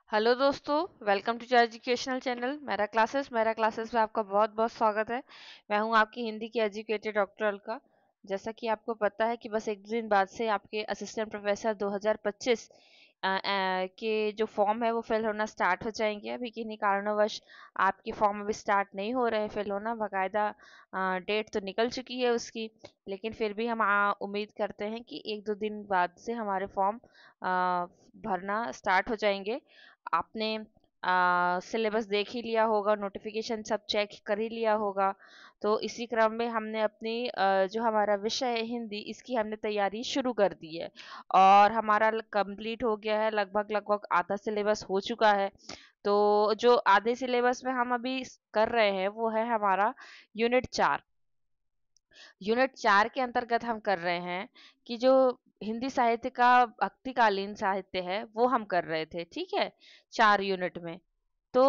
Hello दोस्तों, welcome to your educational channel मेरा classes में आपका बहुत बहुत स्वागत है। मैं हूं आपकी हिंदी की एजुकेटेड डॉक्टर अलका। जैसा कि आपको पता है कि बस एक दिन बाद से आपके असिस्टेंट प्रोफेसर 2025 के जो फॉर्म है वो फिल होना स्टार्ट हो जाएंगे। अभी किन्हीं कारणोंवश आपके फॉर्म अभी स्टार्ट नहीं हो रहे फिल होना। बाकायदा डेट तो निकल चुकी है उसकी, लेकिन फिर भी हम उम्मीद करते हैं कि एक दो दिन बाद से हमारे फॉर्म भरना स्टार्ट हो जाएंगे। आपने सिलेबस देख ही लिया होगा, नोटिफिकेशन सब चेक कर ही लिया होगा। तो इसी क्रम में हमने अपनी जो हमारा विषय है हिंदी, इसकी हमने तैयारी शुरू कर दी है और हमारा कंप्लीट हो गया है। लगभग लगभग आधा सिलेबस हो चुका है। तो जो आधे सिलेबस में हम अभी कर रहे हैं वो है हमारा यूनिट 4। यूनिट 4 के अंतर्गत हम कर रहे हैं कि जो हिंदी साहित्य का भक्तिकालीन साहित्य है वो हम कर रहे थे। ठीक है, 4 यूनिट में। तो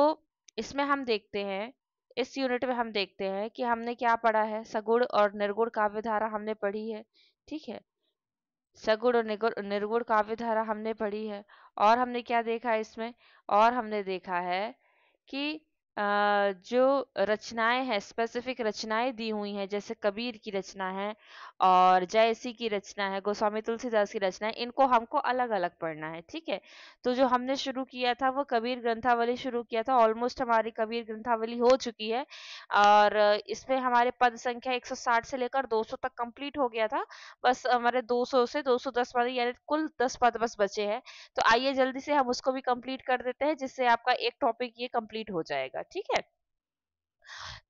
इसमें हम देखते हैं, इस यूनिट में हम देखते हैं कि हमने क्या पढ़ा है। सगुण और निर्गुण काव्य धारा हमने पढ़ी है। ठीक है, सगुण और निर्गुण काव्य धारा हमने पढ़ी है। और हमने क्या देखा है इसमें, और हमने देखा है कि जो रचनाएं हैं, स्पेसिफिक रचनाएं दी हुई हैं, जैसे कबीर की रचना है और जयसी की रचना है, गोस्वामी तुलसीदास की रचना है, इनको हमको अलग अलग पढ़ना है। ठीक है, तो जो हमने शुरू किया था वो कबीर ग्रंथावली शुरू किया था। ऑलमोस्ट हमारी कबीर ग्रंथावली हो चुकी है और इसमें हमारे पद संख्या 160 से लेकर 200 तक कंप्लीट हो गया था। बस हमारे 200 से 210 पद, यानी कुल 10 पद बस बचे हैं। तो आइए जल्दी से हम उसको भी कंप्लीट कर देते हैं, जिससे आपका एक टॉपिक ये कंप्लीट हो जाएगा। ठीक है,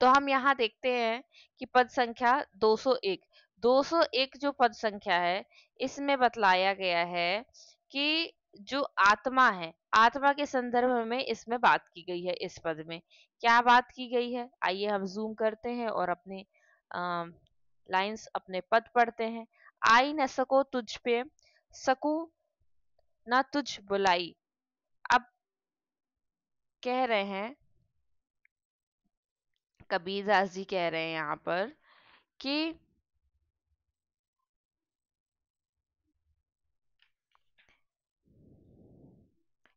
तो हम यहाँ देखते हैं कि पद संख्या 201। 201 जो पद संख्या है, इसमें बतलाया गया है कि जो आत्मा है, आत्मा के संदर्भ में इसमें बात की गई है। इस पद में क्या बात की गई है, आइए हम जूम करते हैं और अपने लाइंस, अपने पद पढ़ते हैं। आई न सको तुझ पे, सकूं न तुझ बुलाई। अब कह रहे हैं, कबीरदास जी कह रहे हैं यहाँ पर कि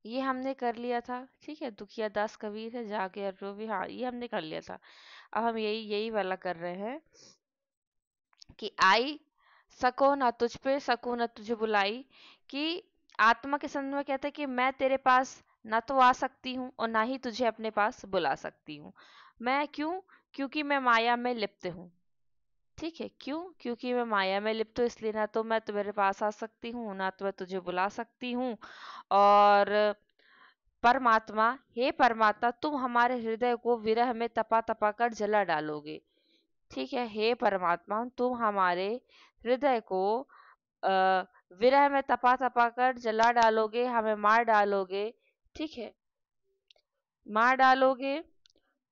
ये हमने कर लिया था। ठीक है, दुखिया दास कबीर है जाके अरो भी, हाँ ये हमने कर लिया था। अब हम यही यही वाला कर रहे हैं कि आई सको ना तुझ पे, सकूं ना तुझे बुलाई। कि आत्मा के संदर्भ में कहते हैं कि मैं तेरे पास ना तो आ सकती हूँ और ना ही तुझे अपने पास बुला सकती हूँ। मैं क्यों? क्योंकि मैं माया में लिप्त हूँ। ठीक है, क्यों? क्योंकि मैं माया में लिप्त हूँ, इसलिए ना तो मैं तुम्हारे पास आ सकती हूँ, ना तो मैं तुझे बुला सकती हूँ। और परमात्मा, हे परमात्मा, तुम हमारे हृदय को विरह में तपा तपा कर जला डालोगे। ठीक है, हे परमात्मा, तुम हमारे हृदय को आ, विरह में तपा तपा कर जला डालोगे, हमें मार डालोगे। ठीक है, मार डालोगे।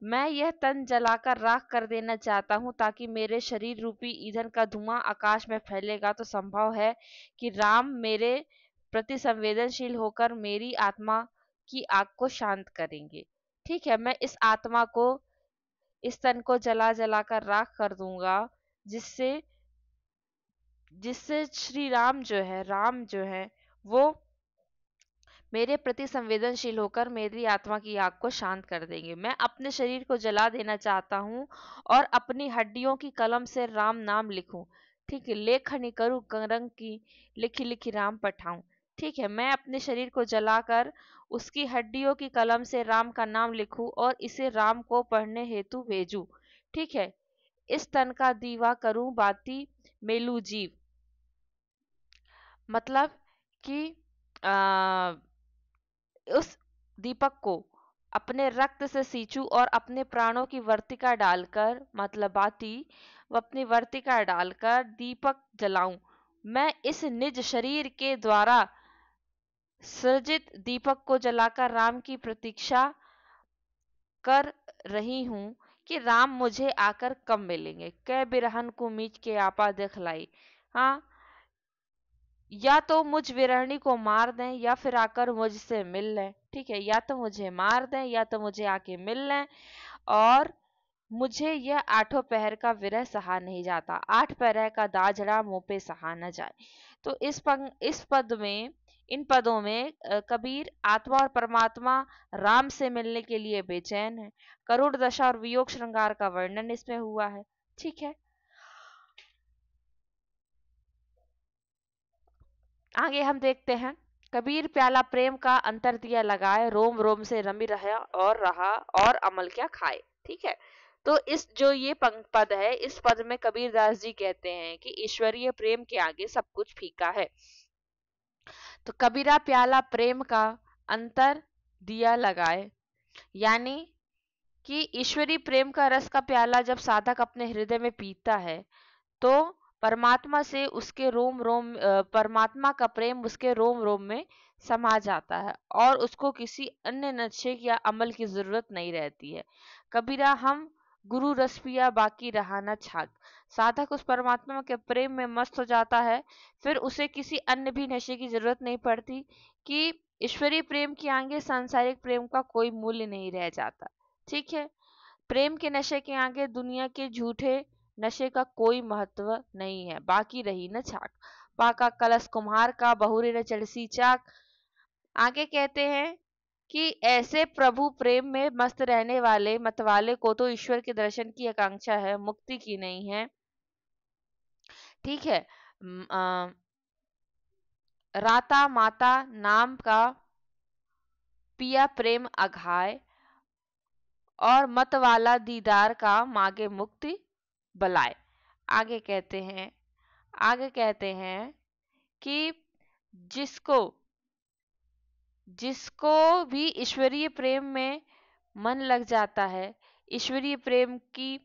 मैं यह तन जलाकर राख कर देना चाहता हूँ, ताकि मेरे शरीर रूपी ईंधन का धुआं आकाश में फैलेगा तो संभव है कि राम मेरे प्रति संवेदनशील होकर मेरी आत्मा की आग को शांत करेंगे। ठीक है, मैं इस आत्मा को, इस तन को जला जला कर राख कर दूंगा, जिससे जिससे श्री राम जो है, राम जो है वो मेरे प्रति संवेदनशील होकर मेरी आत्मा की आग को शांत कर देंगे। मैं अपने शरीर को जला देना चाहता हूँ और अपनी हड्डियों की कलम से राम नाम लिखूं। ठीक है, लेखनी करूँ रंग की, लिखी लिखी राम पठाऊं। ठीक है, मैं अपने शरीर को जलाकर उसकी हड्डियों की कलम से राम का नाम लिखूं और इसे राम को पढ़ने हेतु भेजूं। ठीक है, इस तन का दीवा करूं बाती मेलू जीव। मतलब कि आ, उस दीपक को अपने रक्त से सींचूं और अपने प्राणों की वर्तिका डालकर, मतलब बाती, वो अपनी वर्तिका डालकर दीपक जलाऊं। मैं इस निज शरीर के द्वारा सृजित दीपक को जलाकर राम की प्रतीक्षा कर रही हूं कि राम मुझे आकर कब मिलेंगे। कै बिरहन को मीच के आपा दिखलाई। हाँ, या तो मुझ विरहणी को मार दें या फिर आकर मुझसे मिल लें। ठीक है, या तो मुझे मार दें या तो मुझे आके मिल लें। और मुझे यह आठों पहर का विरह सहा नहीं जाता, 8 पहर का दाझड़ा मुंह पे सहा न जाए। तो इस पद में इन पदों में कबीर आत्मा और परमात्मा राम से मिलने के लिए बेचैन है। करुण दशा और वियोग श्रृंगार का वर्णन इसमें हुआ है। ठीक है, आगे हम देखते हैं। कबीर प्याला प्रेम का अंतर दिया लगाए, रोम रोम से रमी रहा और अमल क्या खाए। ठीक है, तो इस जो ये पद है, इस पद में कबीरदास जी कहते हैं कि ईश्वरीय प्रेम के आगे सब कुछ फीका है। तो कबीरा प्याला प्रेम का अंतर दिया लगाए, यानी कि ईश्वरीय प्रेम का रस का प्याला जब साधक अपने हृदय में पीता है तो परमात्मा से उसके रोम रोम परमात्मा का प्रेम उसके रोम रोम में समा जाता है और उसको किसी अन्य नशे या अमल की जरूरत नहीं रहती है। कबीरा हम गुरु रस पिया बाकी रहा न छाग। साधक उस परमात्मा के प्रेम में मस्त हो जाता है, फिर उसे किसी अन्य भी नशे की जरूरत नहीं पड़ती, कि ईश्वरीय प्रेम के आगे सांसारिक प्रेम का कोई मूल्य नहीं रह जाता। ठीक है, प्रेम के नशे के आगे दुनिया के झूठे नशे का कोई महत्व नहीं है। बाकी रही न छाक, पाका कलश कुम्हार का, बहुरे न चढ़सी चाक। आगे कहते हैं कि ऐसे प्रभु प्रेम में मस्त रहने वाले मतवाले को तो ईश्वर के दर्शन की आकांक्षा है, मुक्ति की नहीं है। ठीक है, राता माता नाम का पिया प्रेम अघाय, और मत वाला दीदार का मांगे मुक्ति बलाए। आगे कहते हैं, आगे कहते हैं कि जिसको जिसको भी ईश्वरीय प्रेम में मन लग जाता है, ईश्वरीय प्रेम की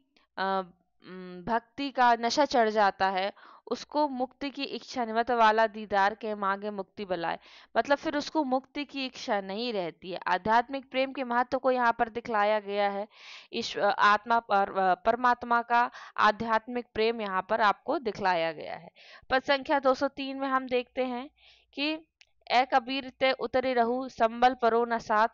भक्ति का नशा चढ़ जाता है, उसको मुक्ति की इच्छा नहीं, मतलब वाला दीदार के मांगे मुक्ति बुलाए, मतलब फिर उसको मुक्ति की इच्छा नहीं रहती है। आध्यात्मिक प्रेम के महत्व को यहाँ पर दिखलाया गया है। आत्मा परमात्मा का आध्यात्मिक प्रेम यहाँ पर आपको दिखलाया गया है। पद संख्या 203 में हम देखते हैं कि ए कबीर ते उतरे रहू संबल परो न साथ।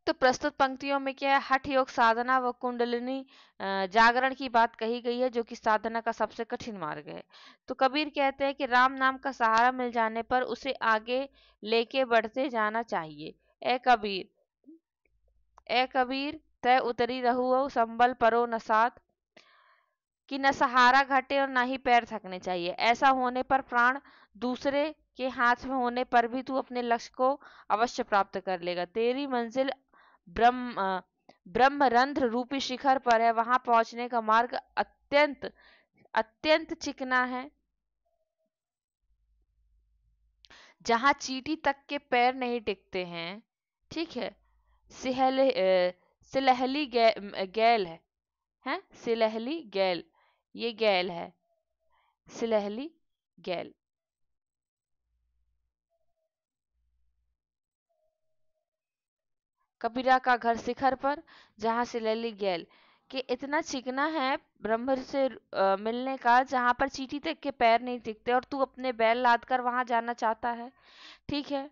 तो प्रस्तुत पंक्तियों में क्या है, हठ योग साधना व कुंडलिनी जागरण की बात कही गई है, जो कि साधना का सबसे कठिन मार्ग है। तो कबीर कहते हैं कि राम नाम का सहारा मिल जाने पर उसे आगे लेके बढ़ते जाना चाहिए। ए कबीर तय उतरी रहू संबल परो न साथ, कि न सहारा घटे और न ही पैर थकने चाहिए। ऐसा होने पर प्राण दूसरे के हाथ में होने पर भी तू अपने लक्ष्य को अवश्य प्राप्त कर लेगा। तेरी मंजिल ब्रह्मरंध्र रूपी शिखर पर है, वहां पहुंचने का मार्ग अत्यंत अत्यंत चिकना है, जहां चींटी तक के पैर नहीं टिकते हैं। ठीक है, सिलहली गैल है सिलहली गैल, ये गैल है सिलहली गैल। कबीरा का घर शिखर पर, जहां सिलहली गैल कि इतना चिकना है ब्रह्म से मिलने का, जहां पर चींटी तक के पैर नहीं टिकते, और तू अपने बैल लाद कर वहां जाना चाहता है। ठीक है,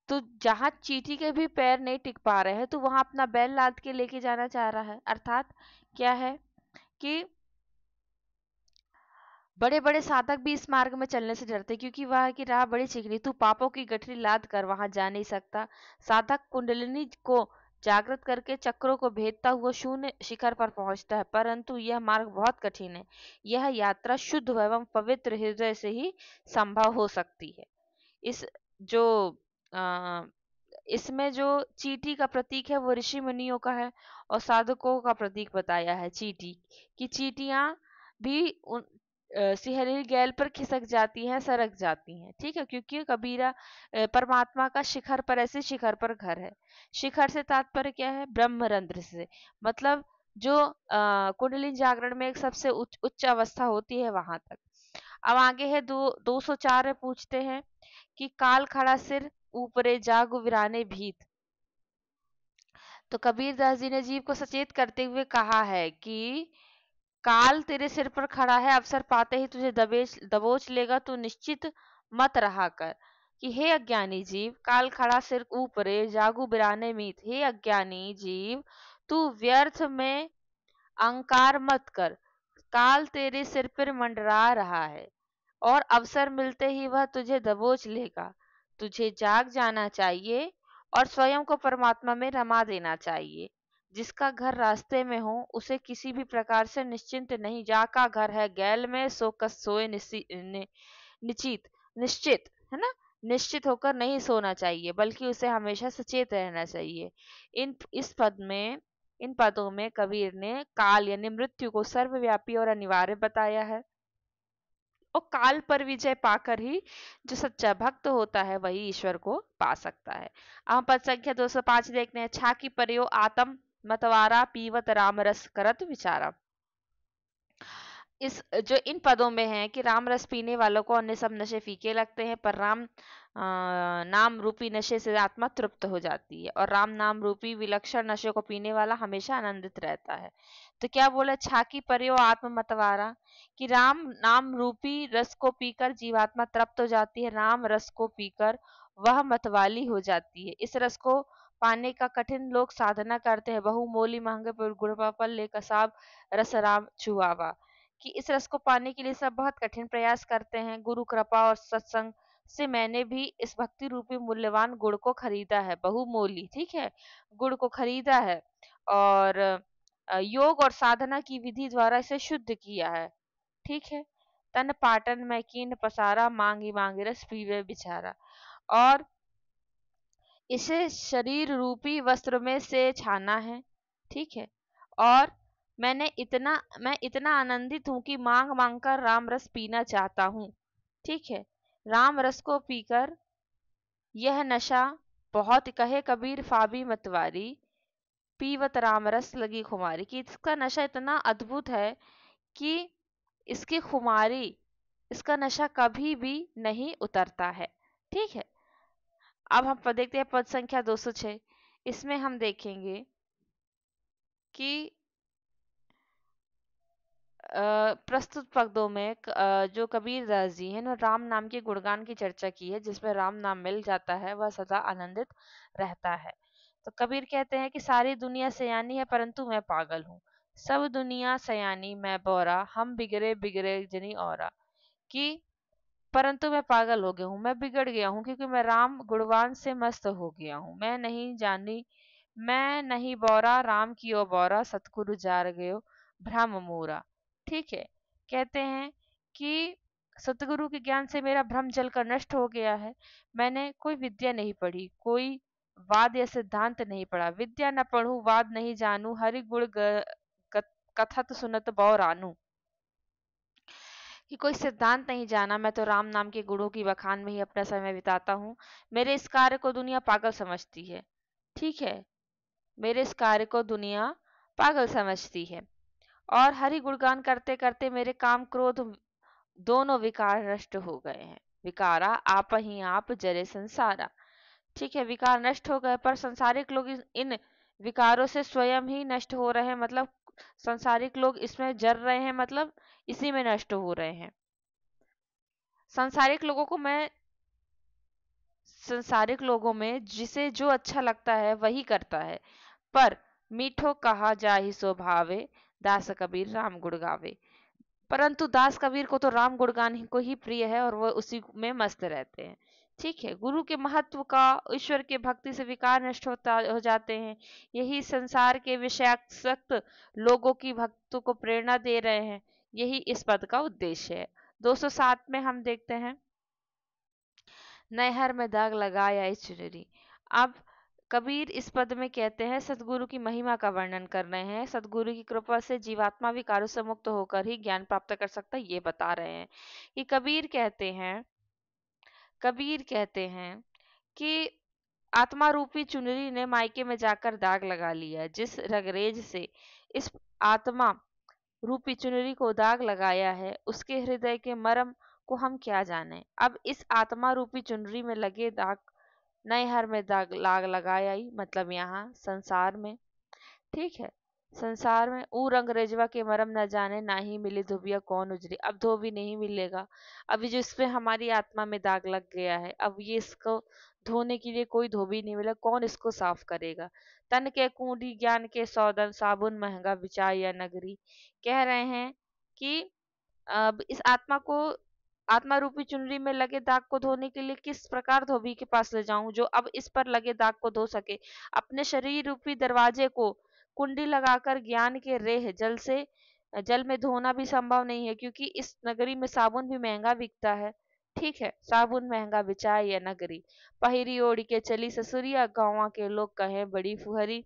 तो जहां चींटी के भी पैर नहीं टिक पा रहे हैं, तो वहां अपना बैल लाद के लेके जाना चाह रहा है। अर्थात क्या है कि बड़े बड़े साधक भी इस मार्ग में चलने से डरते, क्योंकि वह की राह बड़ी चिकनी, तू पापों की गठरी लाद कर वहां जा नहीं सकता। साधक कुंडलिनी को जागृत करके चक्रों को भेदता हुआ शून्य शिखर पर पहुंचता है, परंतु यह मार्ग बहुत कठिन है। यह यात्रा शुद्ध एवं पवित्र हृदय से ही संभव हो सकती है। इस जो आ, इसमें जो चींटी का प्रतीक है वो ऋषि मुनियों का है, और साधकों का प्रतीक बताया है चींटी, कि चींटियां भी सिहरी गैल पर खिसक जाती हैं, सरक जाती हैं। ठीक है, क्योंकि कबीरा परमात्मा का शिखर पर, ऐसे शिखर पर घर है। शिखर से तात्पर्य क्या है, ब्रह्मरंध्र से, मतलब जो कुंडलिनी जागरण में एक सबसे उच्च अवस्था होती है, वहां तक। अब आगे है 204 में पूछते हैं कि काल खड़ा सिर ऊपरे जागु वीराने भीत। तो कबीर दास जी ने जीव को सचेत करते हुए कहा है कि काल तेरे सिर पर खड़ा है, अवसर पाते ही तुझे दबोच लेगा, तू निश्चित मत रहा कर। कि हे अज्ञानी जीव, काल खड़ा सिर ऊपरे जागू बिराने मीत, हे अज्ञानी जीव, तू व्यर्थ में अहंकार मत कर, काल तेरे सिर पर मंडरा रहा है। और अवसर मिलते ही वह तुझे दबोच लेगा। तुझे जाग जाना चाहिए और स्वयं को परमात्मा में रमा देना चाहिए। जिसका घर रास्ते में हो उसे किसी भी प्रकार से निश्चिंत नहीं। जाका घर है गैल में, सो कस सोए निश्चित निश्चित, है ना। निश्चित होकर नहीं सोना चाहिए बल्कि उसे हमेशा सचेत रहना चाहिए। इन पदों में कबीर ने काल यानी मृत्यु को सर्वव्यापी और अनिवार्य बताया है। और काल पर विजय पाकर ही जो सच्चा भक्त होता है वही ईश्वर को पा सकता है। अब हम पद संख्या 205 देखते हैं। छाकी पर्यो आत्म मतवारा पीवत राम रस करत विचारा। इस जो इन पदों में है कि राम रस पीने वालों को अन्य सब नशे फीके लगते हैं, पर नाम रूपी नशे से आत्मा तृप्त हो जाती है, और राम नाम रूपी विलक्षण नशे को पीने वाला हमेशा आनंदित रहता है। तो क्या बोला, छाकी पर्यो आत्म मतवारा, कि राम नाम रूपी रस को पीकर जीवात्मा तृप्त हो जाती है। राम रस को पीकर वह मतवाली हो जाती है। इस रस को पाने का कठिन लोग साधना करते हैं। बहु मोली महंगे पर गुड़ ले कसाब रस राम चुआवा, कि इस रस को पाने के लिए सब बहुत कठिन प्रयास करते हैं। गुरु कृपा और सत्संग से मैंने भी इस भक्ति रूपी मूल्यवान गुड़ को खरीदा है। बहुमूल्य, ठीक है, गुड़ को खरीदा है और योग और साधना की विधि द्वारा इसे शुद्ध किया है। ठीक है। तन पाटन में कीन पसारा, मांगी मांगी रस पीवे बिचारा। और इसे शरीर रूपी वस्त्र में से छाना है। ठीक है। और मैं इतना आनंदित हूं कि मांग मांग कर राम रस पीना चाहता हूं। ठीक है। राम रस को पीकर यह नशा बहुत, कहे कबीर फाबी मतवारी, पीवत राम रस लगी खुमारी, कि इसका नशा इतना अद्भुत है कि इसकी खुमारी, इसका नशा कभी भी नहीं उतरता है। ठीक है। अब हम देखते हैं पद संख्या 206। इसमें हम देखेंगे कि प्रस्तुत पदों में जो कबीर दास जी हैं ना, राम नाम के गुणगान की चर्चा की है। जिसमें राम नाम मिल जाता है वह सदा आनंदित रहता है। तो कबीर कहते हैं कि सारी दुनिया सयानी है परंतु मैं पागल हूँ। सब दुनिया सयानी मैं बौरा, हम बिगड़े बिगड़े जनी औरा, कि परंतु मैं पागल हो गया हूँ, मैं बिगड़ गया हूँ, क्योंकि मैं राम गुणवान से मस्त हो गया हूँ। मैं नहीं बौरा, राम की ओ बौरा, सतगुरु जार गयो भ्रम मूरा। ठीक है। कहते हैं कि सतगुरु के ज्ञान से मेरा भ्रम जलकर नष्ट हो गया है। मैंने कोई विद्या नहीं पढ़ी, कोई वाद या सिद्धांत नहीं पढ़ा। विद्या न पढ़ूं, वाद नहीं जानू, हरि गुण कथत सुनत बौरानू, कि कोई सिद्धांत नहीं जाना, मैं तो राम नाम के गुणों की बखान में ही अपना समय बिताता हूँ। मेरे इस कार्य को दुनिया पागल समझती है। ठीक है। मेरे इस कार्य को दुनिया पागल समझती है। और हरि गुणगान करते करते मेरे काम क्रोध दोनों विकार नष्ट हो गए हैं। विकारा आप ही आप जरे संसारा। ठीक है। विकार नष्ट हो गए, पर संसारिक लोग इन विकारों से स्वयं ही नष्ट हो रहे हैं। मतलब संसारिक लोग इसमें जर रहे हैं, मतलब इसी में नष्ट हो रहे हैं। सांसारिक लोगों को मैं संसारिक लोगों में जिसे जो अच्छा लगता है वही करता है। पर मीठो कहा जाहि सो भावे, दास कबीर राम गुण गावे। परंतु दास कबीर को तो राम गुणगान को ही प्रिय है और वह उसी में मस्त रहते हैं। ठीक है। गुरु के महत्व का, ईश्वर के भक्ति से विकार नष्ट हो जाते हैं। यही संसार के विषयासक्त लोगों की भक्तों को प्रेरणा दे रहे हैं। यही इस पद का उद्देश्य है। 207 में हम देखते हैं, नैहर में दाग लगाया इस चुनरी। अब कबीर इस पद में कहते हैं, सतगुरु की महिमा का वर्णन कर रहे हैं। सतगुरु की कृपा से जीवात्मा विकारों से मुक्त होकर ही ज्ञान प्राप्त कर सकता है, ये बता रहे हैं। कि कबीर कहते हैं कि आत्मा रूपी चुनरी ने मायके में जाकर दाग लगा लिया। जिस रगरेज से इस आत्मा रूपी चुनरी को दाग लगाया है, उसके हृदय के मर्म को हम क्या जाने। अब इस आत्मा रूपी चुनरी में लगे दाग, नए हर में दाग लाग लगाया ही, मतलब यहाँ संसार में। ठीक है। संसार में ऊ रंग रेजवा के मरम न जाने, ना ही मिले धोबिया कौन उजरी। अब धोबी नहीं मिलेगा। अभी जो इसमें हमारी आत्मा में दाग लग गया है, अब ये इसको धोने के लिए कोई धोबी नहीं मिला, कौन इसको साफ करेगा। तन के कूड़ी ज्ञान के सौदन, साबुन महंगा बिचाया नगरी। कह रहे हैं कि अब इस आत्मा को आत्मा रूपी चुनरी में लगे दाग को धोने के लिए किस प्रकार धोबी के पास ले जाऊं जो अब इस पर लगे दाग को धो सके। अपने शरीर रूपी दरवाजे को कुंडी लगाकर ज्ञान के रेह जल में धोना भी संभव नहीं है, क्योंकि इस नगरी में साबुन भी महंगा बिकता है। ठीक है, साबुन महंगा बिचाए यह नगरी, पहिरी ओढ़ी के चली ससुरिया, गाँव के लोग कहें बड़ी फुहरी।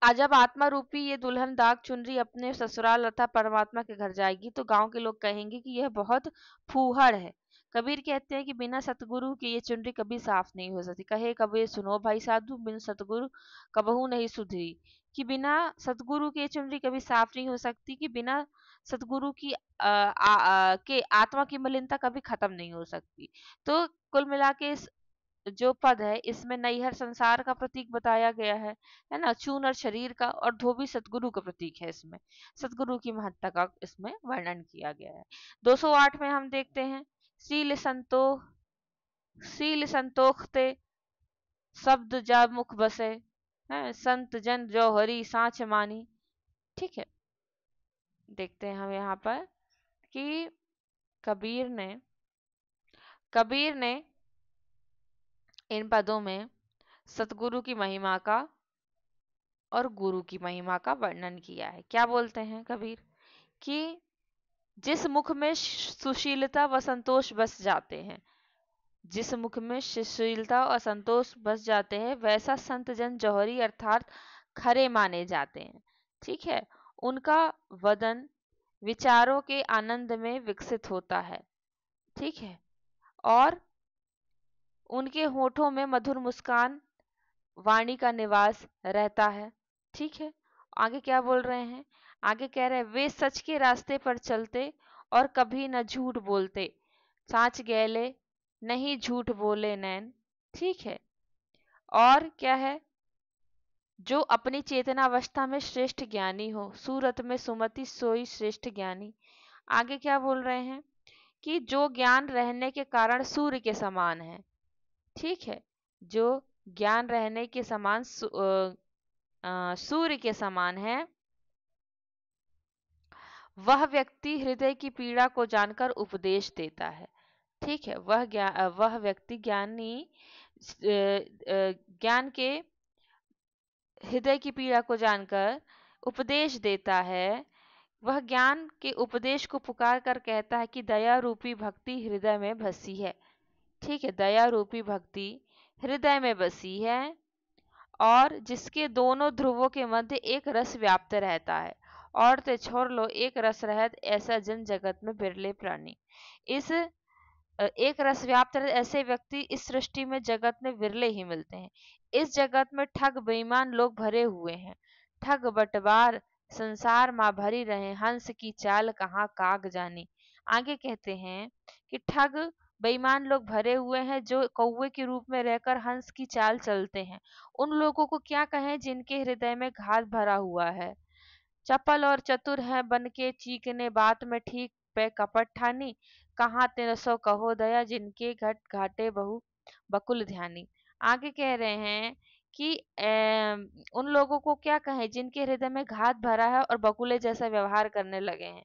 आज जब आत्मा रूपी ये दुल्हन दाग चुनरी अपने ससुराल अर्थात परमात्मा के घर जाएगी तो गांव के लोग कहेंगे कि यह बहुत फूहड़ है। कबीर कहते हैं कि बिना सतगुरु के ये चुनरी कभी साफ नहीं हो सकती। कहे कबीर सुनो भाई साधु, बिन सतगुरु कबहू नहीं सुधरी। कि बिना सतगुरु के ये चुनरी कभी साफ नहीं हो सकती, कि बिना सतगुरु की के आत्मा की मलिनता कभी खत्म नहीं हो सकती। तो कुल मिला के जो पद है इसमें नैहर संसार का प्रतीक बताया गया है ना, चून और शरीर का, और धोबी सतगुरु का प्रतीक है। इसमें सतगुरु की महत्ता का इसमें वर्णन किया गया है। 208 में हम देखते हैं, सील संतोख ते शब्द जा मुख बसे, है संत जन जो हरि साँच मानी। ठीक है, देखते हैं हम यहाँ पर कि कबीर ने इन पदों में सतगुरु की महिमा का और गुरु की महिमा का वर्णन किया है। क्या बोलते हैं कबीर कि जिस मुख में सुशीलता व संतोष बस जाते हैं, जिस मुख में सुशीलता और संतोष बस जाते हैं वैसा संत जन जौहरी अर्थात खरे माने जाते हैं। ठीक है, उनका वदन विचारों के आनंद में विकसित होता है। ठीक है, और उनके होठों में मधुर मुस्कान वाणी का निवास रहता है। ठीक है, आगे क्या बोल रहे हैं, आगे कह रहे हैं वे सच के रास्ते पर चलते और कभी न झूठ बोलते, साँच गैले नहीं झूठ बोले नैन। ठीक है, और क्या है, जो अपनी चेतनावस्था में श्रेष्ठ ज्ञानी हो, सूरत में सुमति सोई श्रेष्ठ ज्ञानी। आगे क्या बोल रहे हैं कि जो ज्ञान रहने के कारण सूर्य के समान है। ठीक है, जो ज्ञान रहने के समान सूर्य के समान है, वह व्यक्ति हृदय की पीड़ा को जानकर उपदेश देता है। ठीक है, वह व्यक्ति ज्ञान के हृदय की पीड़ा को जानकर उपदेश देता है। वह ज्ञान के उपदेश को पुकार कर कहता है कि दया रूपी भक्ति हृदय में बसी है। ठीक है, दया रूपी भक्ति हृदय में बसी है, और जिसके दोनों ध्रुवों के मध्य एक रस व्याप्त रहता है। और ते छोड़ लो एक रस रहत, ऐसा जन जगत में बिरले प्राणी। इस एक रस व्याप्त ऐसे व्यक्ति इस सृष्टि में जगत में विरले ही मिलते हैं। इस जगत में ठग बेईमान लोग भरे हुए हैं, ठग बटवार संसार माँ भरी रहे, हंस की चाल कहाँ काग जानी। आगे कहते हैं कि ठग बेईमान लोग भरे हुए हैं जो कौवे के रूप में रहकर हंस की चाल चलते हैं। उन लोगों को क्या कहें जिनके हृदय में घात भरा हुआ है। चपल और चतुर है बन के चीकने, बात में ठीक पे कपट ठानी, कहाँ तेरे सो कहो दया, जिनके घट घाटे बहु बकुल ध्यानी। आगे कह रहे हैं कि उन लोगों को क्या कहें जिनके हृदय में घात भरा है और बकुले जैसा व्यवहार करने लगे हैं।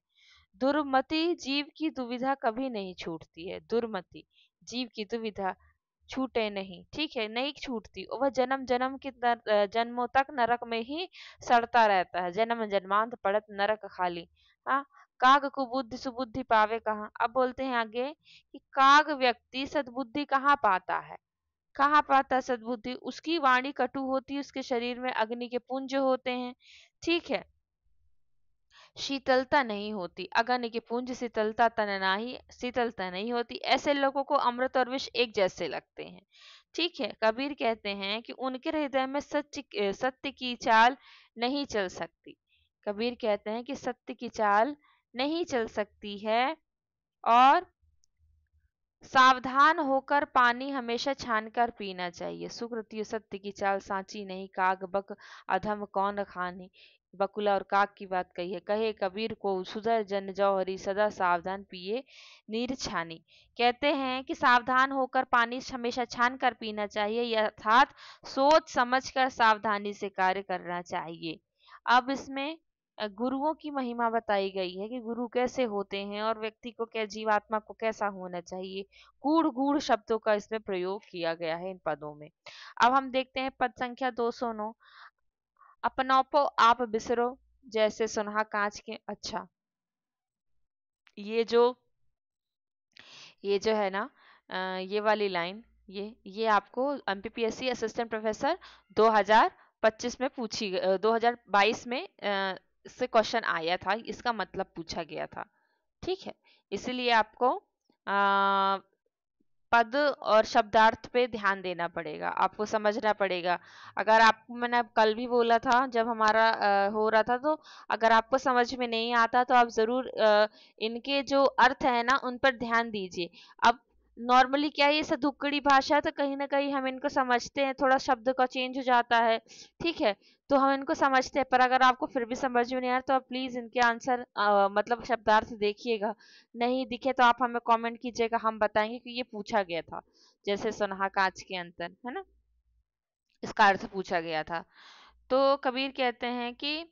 दुर्मति जीव की दुविधा कभी नहीं छूटती है, दुर्मति जीव की दुविधा छूटे नहीं। ठीक है, नहीं छूटती, और वह जन्म जन्म के जन्मों तक नरक में ही सड़ता रहता है, जन्म जन्मांत पड़त नरक खाली। हाँ, काग कुबुद्धि सुबुद्धि पावे कहाँ। अब बोलते हैं आगे कि काग व्यक्ति सद्बुद्धि कहाँ पाता है, कहाँ पाता है सद्बुद्धि, उसकी वाणी कटु होती है, उसके शरीर में अग्नि के पुंज होते हैं। ठीक है, शीतलता नहीं होती, अग्नि के पुंज शीतलता तन नाही, शीतलता नहीं होती। ऐसे लोगों को अमृत और विष एक जैसे लगते हैं। ठीक है, कबीर कहते हैं कि उनके हृदय में सत्य की चाल नहीं चल सकती। कबीर कहते हैं कि सत्य की चाल नहीं चल सकती है, और सावधान होकर पानी हमेशा छानकर पीना चाहिए। सुकृतियो सत्य की चाल सांची नहीं, काग बक अधम कौन खानी। बकुला और काग की बात कही है। कहे कबीर को सुधर जन जौहरी, सदा सावधान पिए नीर छानी। कहते हैं कि सावधान होकर पानी हमेशा छान कर पीना चाहिए, अर्थात सोच समझकर सावधानी से कार्य करना चाहिए। अब इसमें गुरुओं की महिमा बताई गई है कि गुरु कैसे होते हैं और व्यक्ति को क्या, जीवात्मा को कैसा होना चाहिए। गूढ़ गूढ़ शब्दों का इसमें प्रयोग किया गया है इन पदों में। अब हम देखते हैं पद संख्या 209। अपनौपो आप बिसरो जैसे सुनहा कांच के। अच्छा, ये जो है ना, ये वाली लाइन, ये आपको एमपीपीएससी असिस्टेंट प्रोफेसर 2025 में 2022 में से क्वेश्चन आया था, इसका मतलब पूछा गया था। ठीक है, इसीलिए आपको पद और शब्दार्थ पे ध्यान देना पड़ेगा, आपको समझना पड़ेगा। अगर आपको, मैंने कल भी बोला था जब हमारा हो रहा था, तो अगर आपको समझ में नहीं आता तो आप जरूर इनके जो अर्थ है ना उन पर ध्यान दीजिए। अब नॉर्मली क्या है, ये सदुक्कड़ी भाषा है तो कहीं ना कहीं हम इनको समझते हैं, थोड़ा शब्द का चेंज हो जाता है। ठीक है, तो हम इनको समझते हैं, पर अगर आपको फिर भी समझ में नहीं आ रहा तो आप प्लीज इनके आंसर मतलब शब्दार्थ देखिएगा। नहीं दिखे तो आप हमें कमेंट कीजिएगा, हम बताएंगे कि ये पूछा गया था। जैसे सुनहा कांच के अंतर, है ना, इसका अर्थ पूछा गया था। तो कबीर कहते हैं कि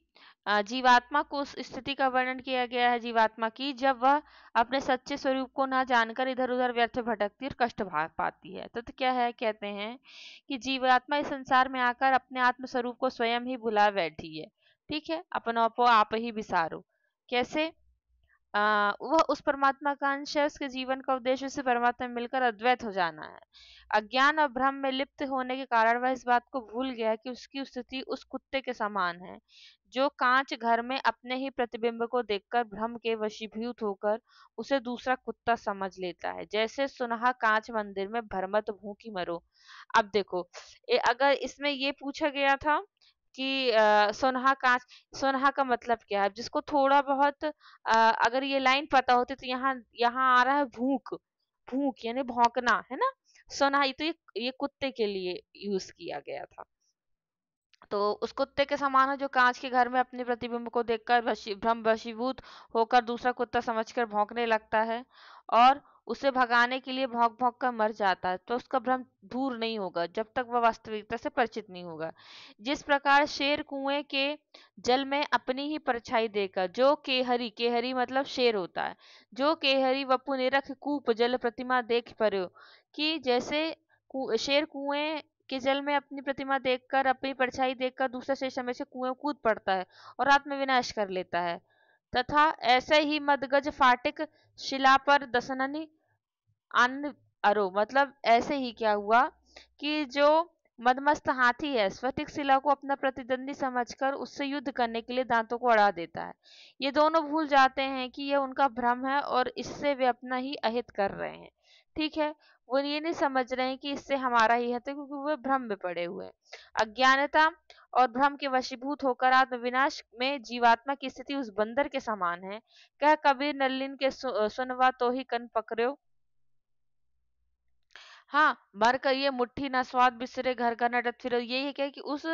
जीवात्मा को उस स्थिति का वर्णन किया गया है जीवात्मा की, जब वह अपने सच्चे स्वरूप को ना जानकर इधर उधर व्यर्थ भटकती और कष्ट पाती है। तो क्या है, कहते हैं कि जीवात्मा इस संसार में आकर अपने आत्म स्वरूप को स्वयं ही भुला बैठी है। ठीक है, अपनों को आप ही विसारो। कैसे? वह उस परमात्मा का अंश है, उसके जीवन का उद्देश्य उसे परमात्मा में मिलकर अद्वैत हो जाना है। अज्ञान और भ्रम में लिप्त होने के कारण वह इस बात को भूल गया है कि उसकी स्थिति उस कुत्ते के समान है जो कांच घर में अपने ही प्रतिबिंब को देखकर भ्रम के वशीभूत होकर उसे दूसरा कुत्ता समझ लेता है। जैसे सुनहा कांच मंदिर में भरमत भूखी मरो। अब देखो, अगर इसमें ये पूछा गया था कि सोनहा कांच, सोनहा का मतलब क्या है, जिसको थोड़ा बहुत अगर ये लाइन पता होती तो यहाँ यहाँ आ रहा है भूख। भूख यानी भौंकना, है ना। सोनहा, ये तो ये कुत्ते के लिए यूज किया गया था। तो उस कुत्ते के समान है जो कांच के घर में अपने प्रतिबिंब को देखकर भ्रम वशीभूत होकर दूसरा कुत्ता समझकर भौंकने लगता है और उसे भगाने के लिए भौंक भौंक कर मर जाता है। तो उसका भ्रम दूर नहीं होगा जब तक वह वास्तविकता से परिचित नहीं होगा। जिस प्रकार शेर कुएं के जल में अपनी ही परछाई देकर, जो केहरी, केहरी मतलब शेर होता है, जो केहरी वपु निरख कूप जल प्रतिमा देख पर्यो, कि जैसे शेर कुएं के जल में अपनी प्रतिमा देखकर, अपनी परछाई देखकर दूसरा शेर समय से कुएं कूद पड़ता है और आत्मविनाश कर लेता है। तथा ऐसे ही मदगज फाटिक शिला पर दसननि अन्न अरो, मतलब ऐसे ही क्या हुआ कि जो मदमस्त हाथी है स्फटिक शिला को अपना प्रतिद्वंदी समझकर उससे युद्ध करने के लिए दांतों को अड़ा देता है। ये दोनों भूल जाते हैं कि यह उनका भ्रम है और इससे वे अपना ही अहित कर रहे हैं। ठीक है, वो ये नहीं समझ रहे हैं कि इससे हमारा ही हित है, क्योंकि वे भ्रम में पड़े हुए हैं। अज्ञानता और भ्रम के वशीभूत होकर आत्मविनाश में जीवात्मा की स्थिति उस बंदर के समान है। कह कबीर नलिन के सुनवा तो ही कन पकड़ो। हाँ, मर कर ये मुट्ठी ना स्वाद बिसरे घर का नटत फिरो, यही है क्या कि उस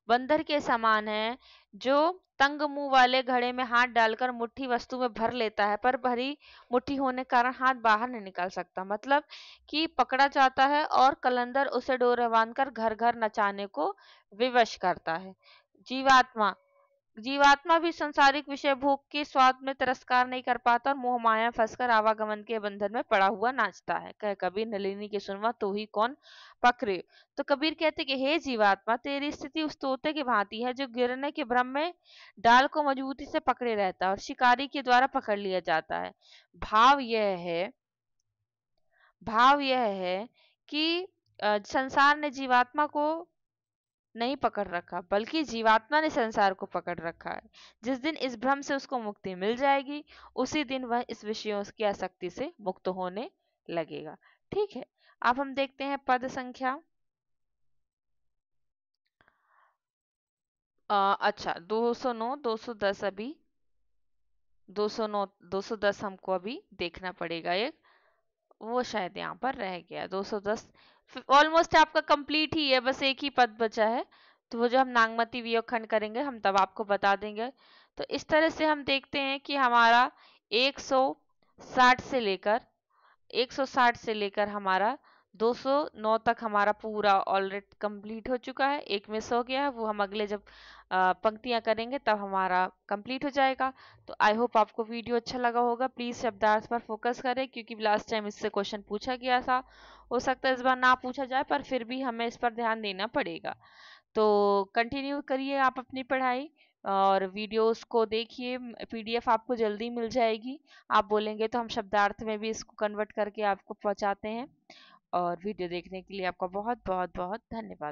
बंदर के समान है जो तंग मुंह वाले घड़े में हाथ डालकर मुट्ठी वस्तु में भर लेता है, पर भरी मुट्ठी होने के कारण हाथ बाहर नहीं निकाल सकता। मतलब कि पकड़ा जाता है और कलंदर उसे डोरे बांधकर घर घर नचाने को विवश करता है। जीवात्मा, जीवात्मा भी सांसारिक विषय भोग के स्वाद में तिरस्कार नहीं कर पाता और मोह माया फंसकर आवागमन के बंधन में पड़ा हुआ नाचता है। कह कबीर नलिनी की सुनवा तो ही कौन पकड़े। तो कबीर कहते कि हे जीवात्मा, तेरी स्थिति उस तोते की भांति है जो गिरने के भ्रम में डाल को मजबूती से पकड़े रहता है और शिकारी के द्वारा पकड़ लिया जाता है। भाव यह है, भाव यह है कि संसार ने जीवात्मा को नहीं पकड़ रखा, बल्कि जीवात्मा ने संसार को पकड़ रखा है। जिस दिन इस भ्रम से उसको मुक्ति मिल जाएगी, उसी दिन वह इस विषयों की आसक्ति से मुक्त होने लगेगा। ठीक है, अब हम देखते हैं पद संख्या अच्छा 209 210, अभी 209 210 हमको अभी देखना पड़ेगा। एक वो शायद यहाँ पर रह गया 210, ऑलमोस्ट आपका कंप्लीट ही है, बस एक ही पद बचा है। तो वो जो हम नागमती वियोग खंड करेंगे हम तब आपको बता देंगे। तो इस तरह से हम देखते हैं कि हमारा 160 से लेकर 160 से लेकर हमारा 209 तक हमारा पूरा ऑलरेडी कंप्लीट हो चुका है। एक मिस हो गया है, वो हम अगले जब पंक्तियां करेंगे तब हमारा कंप्लीट हो जाएगा। तो आई होप आपको वीडियो अच्छा लगा होगा। प्लीज़ शब्दार्थ पर फोकस करें, क्योंकि लास्ट टाइम इससे क्वेश्चन पूछा गया था। हो सकता है इस बार ना पूछा जाए, पर फिर भी हमें इस पर ध्यान देना पड़ेगा। तो कंटिन्यू करिए आप अपनी पढ़ाई, और वीडियोस को देखिए। पीडीएफ आपको जल्दी मिल जाएगी। आप बोलेंगे तो हम शब्दार्थ में भी इसको कन्वर्ट करके आपको पहुंचाते हैं। और वीडियो देखने के लिए आपका बहुत बहुत बहुत धन्यवाद।